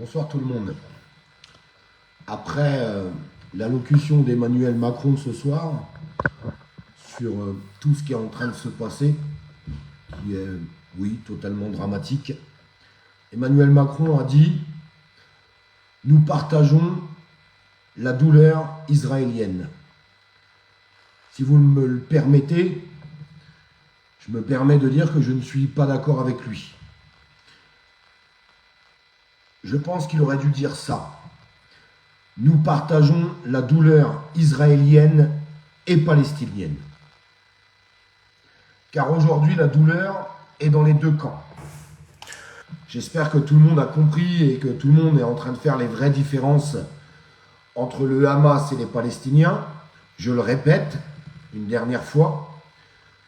Bonsoir tout le monde. Après l'allocution d'Emmanuel Macron ce soir sur tout ce qui est en train de se passer, qui est, oui, totalement dramatique, Emmanuel Macron a dit « Nous partageons la douleur israélienne ». Si vous me le permettez, je me permets de dire que je ne suis pas d'accord avec lui. Je pense qu'il aurait dû dire ça. Nous partageons la douleur israélienne et palestinienne. Car aujourd'hui, la douleur est dans les deux camps. J'espère que tout le monde a compris et que tout le monde est en train de faire les vraies différences entre le Hamas et les Palestiniens. Je le répète une dernière fois.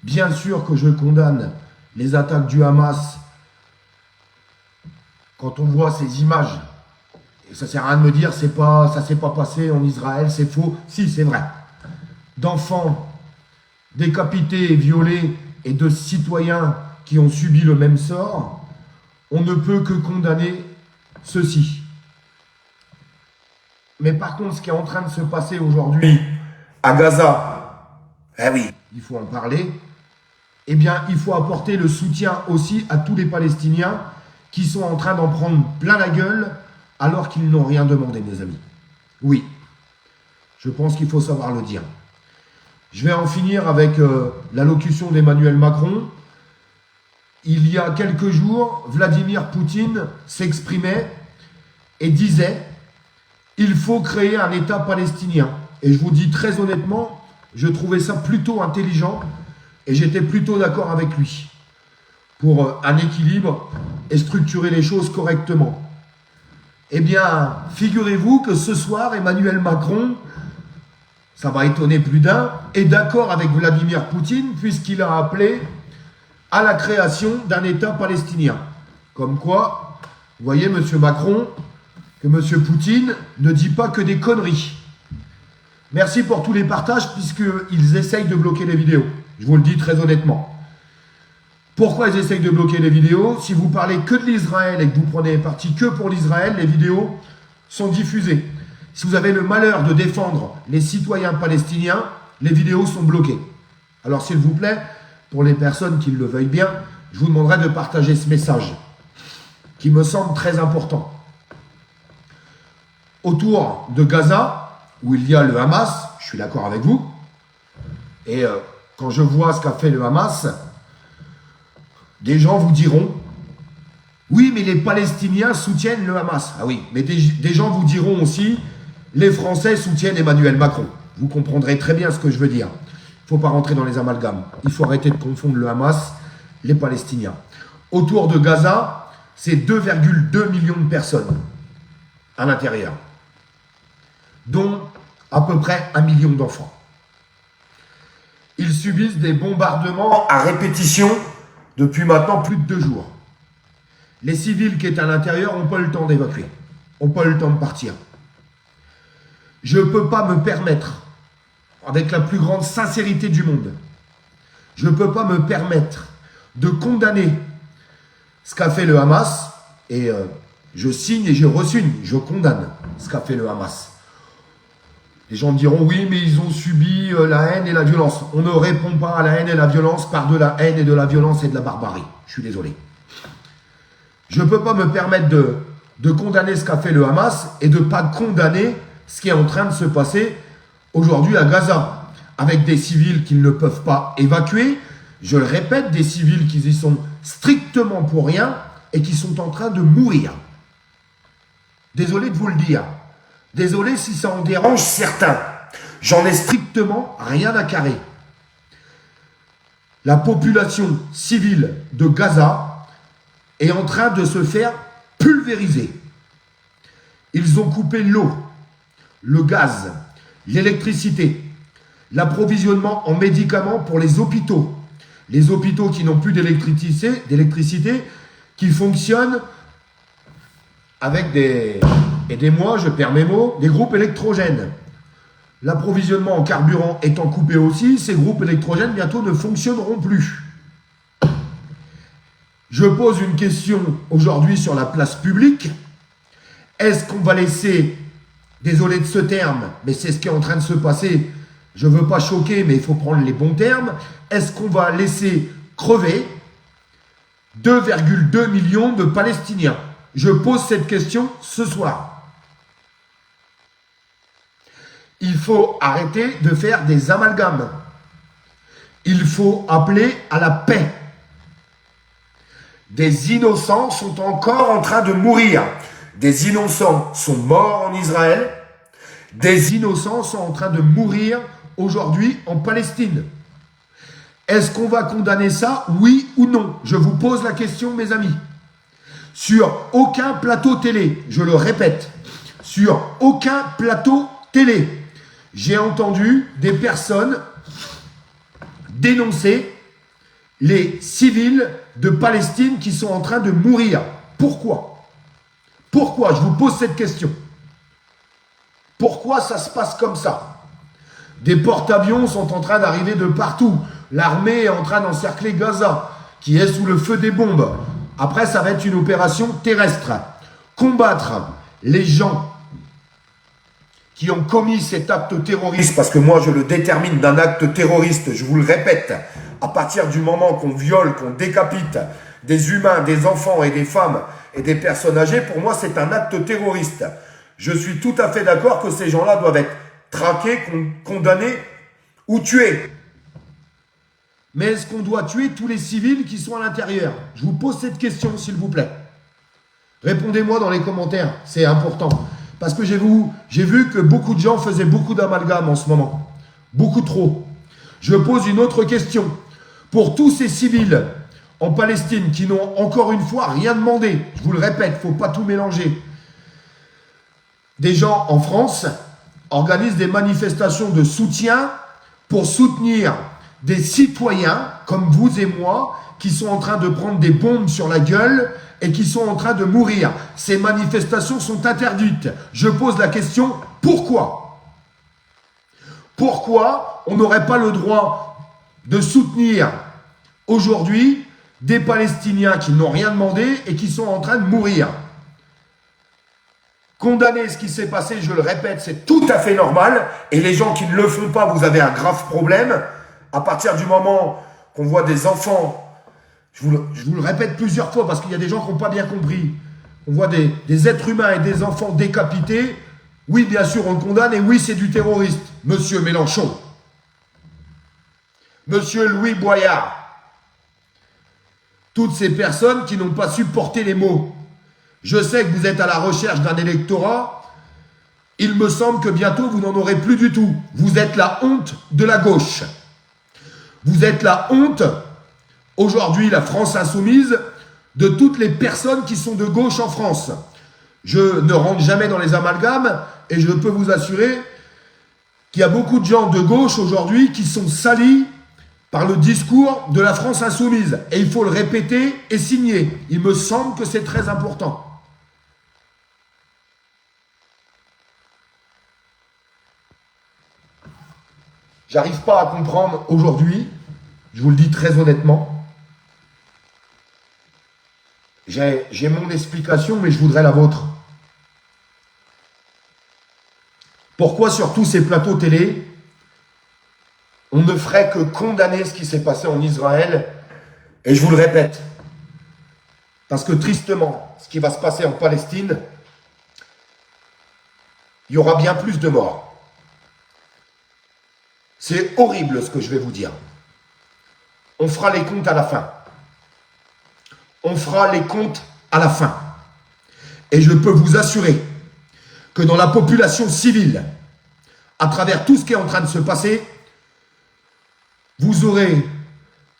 Bien sûr que je condamne les attaques du Hamas. Quand on voit ces images, et ça sert à rien de me dire ça s'est pas passé en Israël, c'est faux. Si, c'est vrai. D'enfants décapités et violés et de citoyens qui ont subi le même sort, on ne peut que condamner ceci. Mais par contre, ce qui est en train de se passer aujourd'hui à Gaza, oui, il faut en parler, eh bien, il faut apporter le soutien aussi à tous les Palestiniens qui sont en train d'en prendre plein la gueule alors qu'ils n'ont rien demandé, mes amis. Oui, je pense qu'il faut savoir le dire. Je vais en finir avec l'allocution d'Emmanuel Macron. Il y a quelques jours, Vladimir Poutine s'exprimait et disait « Il faut créer un État palestinien ». Et je vous dis très honnêtement, je trouvais ça plutôt intelligent et j'étais plutôt d'accord avec lui pour un équilibre et structurer les choses correctement. Eh bien, figurez-vous que ce soir, Emmanuel Macron, ça va étonner plus d'un, est d'accord avec Vladimir Poutine puisqu'il a appelé à la création d'un État palestinien. Comme quoi, vous voyez, M. Macron, que M. Poutine ne dit pas que des conneries. Merci pour tous les partages puisqu'ils essayent de bloquer les vidéos. Je vous le dis très honnêtement. Pourquoi ils essayent de bloquer les vidéos? Si vous parlez que de l'Israël et que vous prenez parti que pour l'Israël, les vidéos sont diffusées. Si vous avez le malheur de défendre les citoyens palestiniens, les vidéos sont bloquées. Alors s'il vous plaît, pour les personnes qui le veuillent bien, je vous demanderai de partager ce message qui me semble très important. Autour de Gaza, où il y a le Hamas, je suis d'accord avec vous, et quand je vois ce qu'a fait le Hamas, des gens vous diront « Oui, mais les Palestiniens soutiennent le Hamas. » Ah oui, mais des gens vous diront aussi « Les Français soutiennent Emmanuel Macron. » Vous comprendrez très bien ce que je veux dire. Il ne faut pas rentrer dans les amalgames. Il faut arrêter de confondre le Hamas, les Palestiniens. Autour de Gaza, c'est 2,2 millions de personnes à l'intérieur, dont à peu près 1 million d'enfants. Ils subissent des bombardements à répétition depuis maintenant plus de 2 jours. Les civils qui étaient à l'intérieur n'ont pas eu le temps d'évacuer, n'ont pas eu le temps de partir. Je ne peux pas me permettre, avec la plus grande sincérité du monde, je ne peux pas me permettre de condamner ce qu'a fait le Hamas, et je signe et je re-signe, je condamne ce qu'a fait le Hamas. Les gens me diront, oui, mais ils ont subi la haine et la violence. On ne répond pas à la haine et la violence par de la haine et de la violence et de la barbarie. Je suis désolé. Je ne peux pas me permettre de condamner ce qu'a fait le Hamas et de ne pas condamner ce qui est en train de se passer aujourd'hui à Gaza, avec des civils qu'ils ne peuvent pas évacuer. Je le répète, des civils qui y sont strictement pour rien et qui sont en train de mourir. Désolé de vous le dire. Désolé si ça en dérange certains. J'en ai strictement rien à carrer. La population civile de Gaza est en train de se faire pulvériser. Ils ont coupé l'eau, le gaz, l'électricité, l'approvisionnement en médicaments pour les hôpitaux. Les hôpitaux qui n'ont plus d'électricité, qui fonctionnent avec aidez-moi, je perds mes mots, des groupes électrogènes. L'approvisionnement en carburant étant coupé aussi, ces groupes électrogènes bientôt ne fonctionneront plus. Je pose une question aujourd'hui sur la place publique. Est-ce qu'on va laisser, désolé de ce terme, mais c'est ce qui est en train de se passer, je ne veux pas choquer, mais il faut prendre les bons termes, est-ce qu'on va laisser crever 2,2 millions de Palestiniens? Je pose cette question ce soir. Il faut arrêter de faire des amalgames. Il faut appeler à la paix. Des innocents sont encore en train de mourir. Des innocents sont morts en Israël. Des innocents sont en train de mourir aujourd'hui en Palestine. Est-ce qu'on va condamner ça, oui ou non? Je vous pose la question, mes amis. Sur aucun plateau télé, je le répète, sur aucun plateau télé, j'ai entendu des personnes dénoncer les civils de Palestine qui sont en train de mourir. Pourquoi? Pourquoi? Je vous pose cette question. Pourquoi ça se passe comme ça? Des porte-avions sont en train d'arriver de partout. L'armée est en train d'encercler Gaza, qui est sous le feu des bombes. Après, ça va être une opération terrestre. Combattre les gens qui ont commis cet acte terroriste, parce que moi je le détermine d'un acte terroriste, je vous le répète, à partir du moment qu'on viole, qu'on décapite des humains, des enfants et des femmes et des personnes âgées, pour moi c'est un acte terroriste. Je suis tout à fait d'accord que ces gens-là doivent être traqués, condamnés ou tués. Mais est-ce qu'on doit tuer tous les civils qui sont à l'intérieur? Je vous pose cette question, s'il vous plaît. Répondez-moi dans les commentaires, c'est important. Parce que j'ai vu que beaucoup de gens faisaient beaucoup d'amalgames en ce moment. Beaucoup trop. Je pose une autre question. Pour tous ces civils en Palestine qui n'ont encore une fois rien demandé, je vous le répète, il ne faut pas tout mélanger. Des gens en France organisent des manifestations de soutien pour soutenir des citoyens comme vous et moi qui sont en train de prendre des bombes sur la gueule et qui sont en train de mourir. Ces manifestations sont interdites. Je pose la question, pourquoi? Pourquoi on n'aurait pas le droit de soutenir aujourd'hui des Palestiniens qui n'ont rien demandé et qui sont en train de mourir? Condamner ce qui s'est passé, je le répète, c'est tout à fait normal. Et les gens qui ne le font pas, vous avez un grave problème. À partir du moment qu'on voit des enfants, je vous le répète plusieurs fois parce qu'il y a des gens qui n'ont pas bien compris. On voit des êtres humains et des enfants décapités. Oui, bien sûr, on le condamne et oui, c'est du terroriste. Monsieur Mélenchon. Monsieur Louis Boyard. Toutes ces personnes qui n'ont pas supporté les mots. Je sais que vous êtes à la recherche d'un électorat. Il me semble que bientôt, vous n'en aurez plus du tout. Vous êtes la honte de la gauche. Vous êtes la honte, aujourd'hui, la France insoumise, de toutes les personnes qui sont de gauche en France. Je ne rentre jamais dans les amalgames et je peux vous assurer qu'il y a beaucoup de gens de gauche aujourd'hui qui sont salis par le discours de la France insoumise. Et il faut le répéter et signer. Il me semble que c'est très important. J'arrive pas à comprendre aujourd'hui, je vous le dis très honnêtement. J'ai mon explication, mais je voudrais la vôtre. Pourquoi sur tous ces plateaux télé, on ne ferait que condamner ce qui s'est passé en Israël? Et je vous le répète, parce que tristement, ce qui va se passer en Palestine, il y aura bien plus de morts. C'est horrible ce que je vais vous dire. On fera les comptes à la fin. On fera les comptes à la fin. Et je peux vous assurer que dans la population civile, à travers tout ce qui est en train de se passer, vous aurez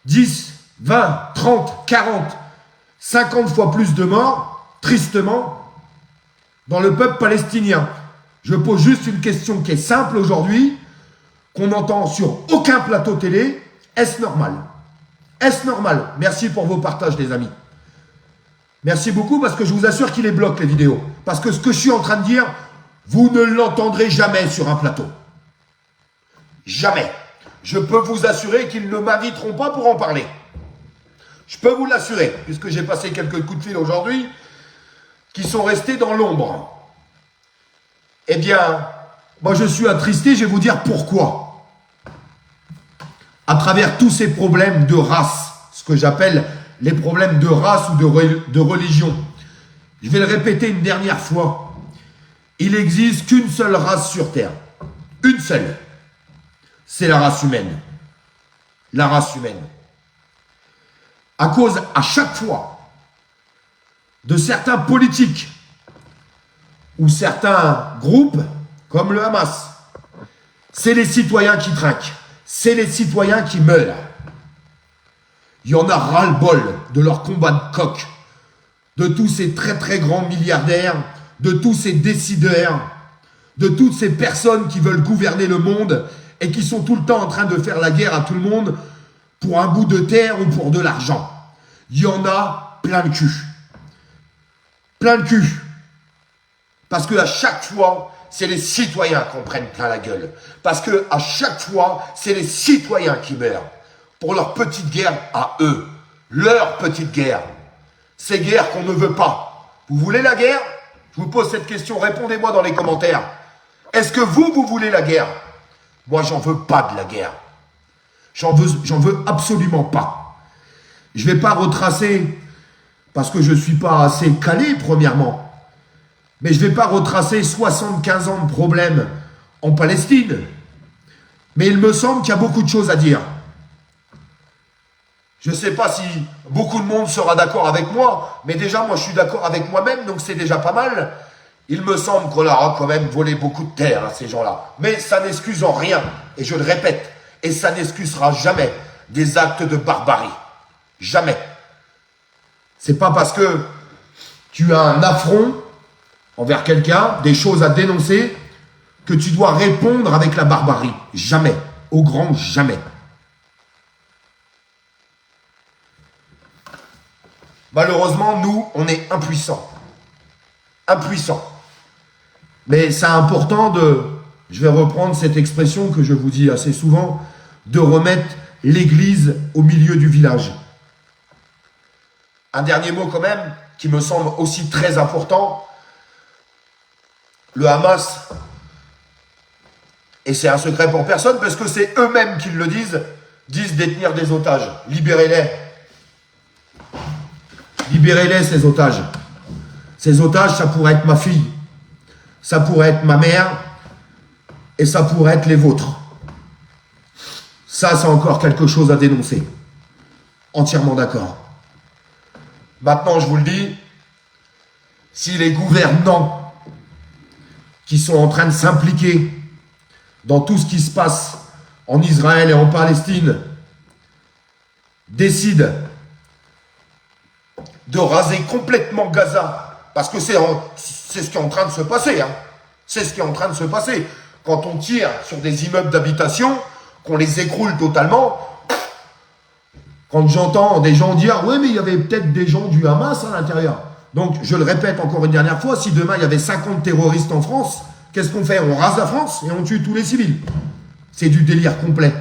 10, 20, 30, 40, 50 fois plus de morts, tristement, dans le peuple palestinien. Je pose juste une question qui est simple aujourd'hui, qu'on entend sur aucun plateau télé. Est-ce normal? Est-ce normal? Merci pour vos partages, les amis. Merci beaucoup parce que je vous assure qu'il les bloque, les vidéos. Parce que ce que je suis en train de dire, vous ne l'entendrez jamais sur un plateau. Jamais. Je peux vous assurer qu'ils ne m'inviteront pas pour en parler. Je peux vous l'assurer, puisque j'ai passé quelques coups de fil aujourd'hui qui sont restés dans l'ombre. Eh bien, moi je suis attristé, je vais vous dire pourquoi. À travers tous ces problèmes de race, ce que j'appelle les problèmes de race ou de religion. Je vais le répéter une dernière fois. Il n'existe qu'une seule race sur Terre. Une seule. C'est la race humaine. La race humaine. À cause, à chaque fois, de certains politiques ou certains groupes, comme le Hamas, c'est les citoyens qui trinquent. C'est les citoyens qui meurent. Il y en a ras-le-bol de leur combat de coq, de tous ces très très grands milliardaires, de tous ces décideurs, de toutes ces personnes qui veulent gouverner le monde et qui sont tout le temps en train de faire la guerre à tout le monde pour un bout de terre ou pour de l'argent. Il y en a plein le cul. Plein le cul. Parce qu'à chaque fois, c'est les citoyens qu'on prenne plein la gueule. Parce qu'à chaque fois, c'est les citoyens qui meurent. Pour leur petite guerre à eux. Leur petite guerre. Ces guerres qu'on ne veut pas. Vous voulez la guerre? Je vous pose cette question, répondez-moi dans les commentaires. Est-ce que vous voulez la guerre? Moi, j'en veux pas de la guerre. J'en veux absolument pas. Je vais pas retracer, parce que je suis pas assez calé, premièrement. Mais je vais pas retracer 75 ans de problèmes en Palestine. Mais il me semble qu'il y a beaucoup de choses à dire. Je ne sais pas si beaucoup de monde sera d'accord avec moi, mais déjà, moi, je suis d'accord avec moi-même, donc c'est déjà pas mal. Il me semble qu'on leur a quand même volé beaucoup de terre à ces gens-là. Mais ça n'excuse en rien, et je le répète, et ça n'excusera jamais des actes de barbarie. Jamais. C'est pas parce que tu as un affront envers quelqu'un, des choses à dénoncer, que tu dois répondre avec la barbarie. Jamais. Au grand jamais. Malheureusement, nous, on est impuissants. Impuissants. Mais c'est important je vais reprendre cette expression que je vous dis assez souvent, de remettre l'église au milieu du village. Un dernier mot quand même, qui me semble aussi très important. Le Hamas, et c'est un secret pour personne, parce que c'est eux-mêmes qui le disent détenir des otages. Libérez-les. Libérez-les, ces otages. Ces otages, ça pourrait être ma fille, ça pourrait être ma mère, et ça pourrait être les vôtres. Ça, c'est encore quelque chose à dénoncer. Entièrement d'accord. Maintenant, je vous le dis, si les gouvernants qui sont en train de s'impliquer dans tout ce qui se passe en Israël et en Palestine décident de raser complètement Gaza, parce que c'est ce qui est en train de se passer. Hein. C'est ce qui est en train de se passer. Quand on tire sur des immeubles d'habitation, qu'on les écroule totalement, quand j'entends des gens dire « Oui, mais il y avait peut-être des gens du Hamas à l'intérieur. » Donc, je le répète encore une dernière fois, si demain il y avait 50 terroristes en France, qu'est-ce qu'on fait? On rase la France et on tue tous les civils. C'est du délire complet.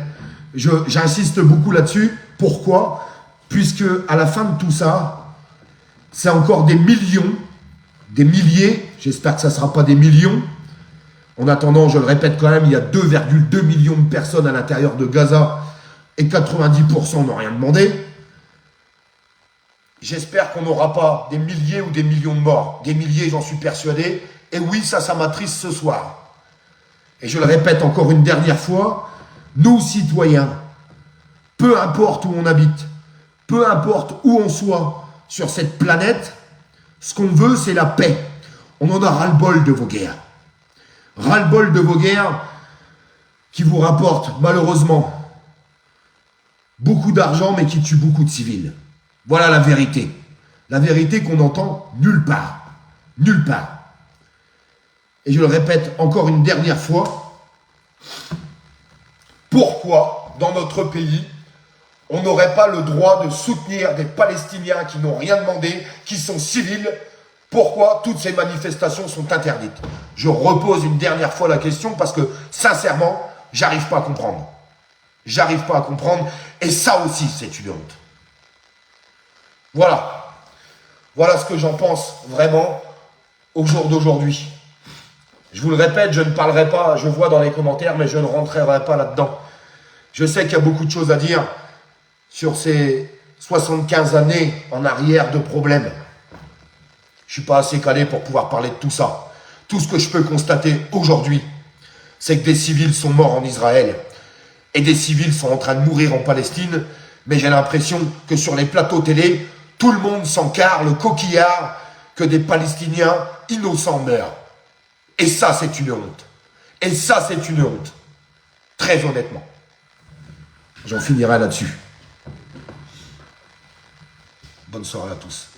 J'insiste beaucoup là-dessus. Pourquoi? Puisque à la fin de tout ça, c'est encore des millions, des milliers, j'espère que ça ne sera pas des millions. En attendant, je le répète quand même, il y a 2,2 millions de personnes à l'intérieur de Gaza et 90% n'ont rien demandé. J'espère qu'on n'aura pas des milliers ou des millions de morts. Des milliers, j'en suis persuadé. Et oui, ça m'attriste ce soir. Et je le répète encore une dernière fois, nous, citoyens, peu importe où on habite, peu importe où on soit sur cette planète, ce qu'on veut, c'est la paix. On en a ras-le-bol de vos guerres. Ras-le-bol de vos guerres qui vous rapportent, malheureusement, beaucoup d'argent, mais qui tuent beaucoup de civils. Voilà la vérité. La vérité qu'on n'entend nulle part. Nulle part. Et je le répète encore une dernière fois, pourquoi, dans notre pays, on n'aurait pas le droit de soutenir des Palestiniens qui n'ont rien demandé, qui sont civils? Pourquoi toutes ces manifestations sont interdites? Je repose une dernière fois la question parce que, sincèrement, j'arrive pas à comprendre. J'arrive pas à comprendre. Et ça aussi, c'est une honte. Voilà. Voilà ce que j'en pense vraiment au jour d'aujourd'hui. Je vous le répète, je ne parlerai pas, je vois dans les commentaires, mais je ne rentrerai pas là-dedans. Je sais qu'il y a beaucoup de choses à dire sur ces 75 années en arrière de problèmes. Je ne suis pas assez calé pour pouvoir parler de tout ça. Tout ce que je peux constater aujourd'hui, c'est que des civils sont morts en Israël et des civils sont en train de mourir en Palestine, mais j'ai l'impression que sur les plateaux télé, tout le monde s'encarre le coquillard que des Palestiniens innocents meurent. Et ça, c'est une honte. Et ça, c'est une honte. Très honnêtement. J'en finirai là-dessus. Bonne soirée à tous.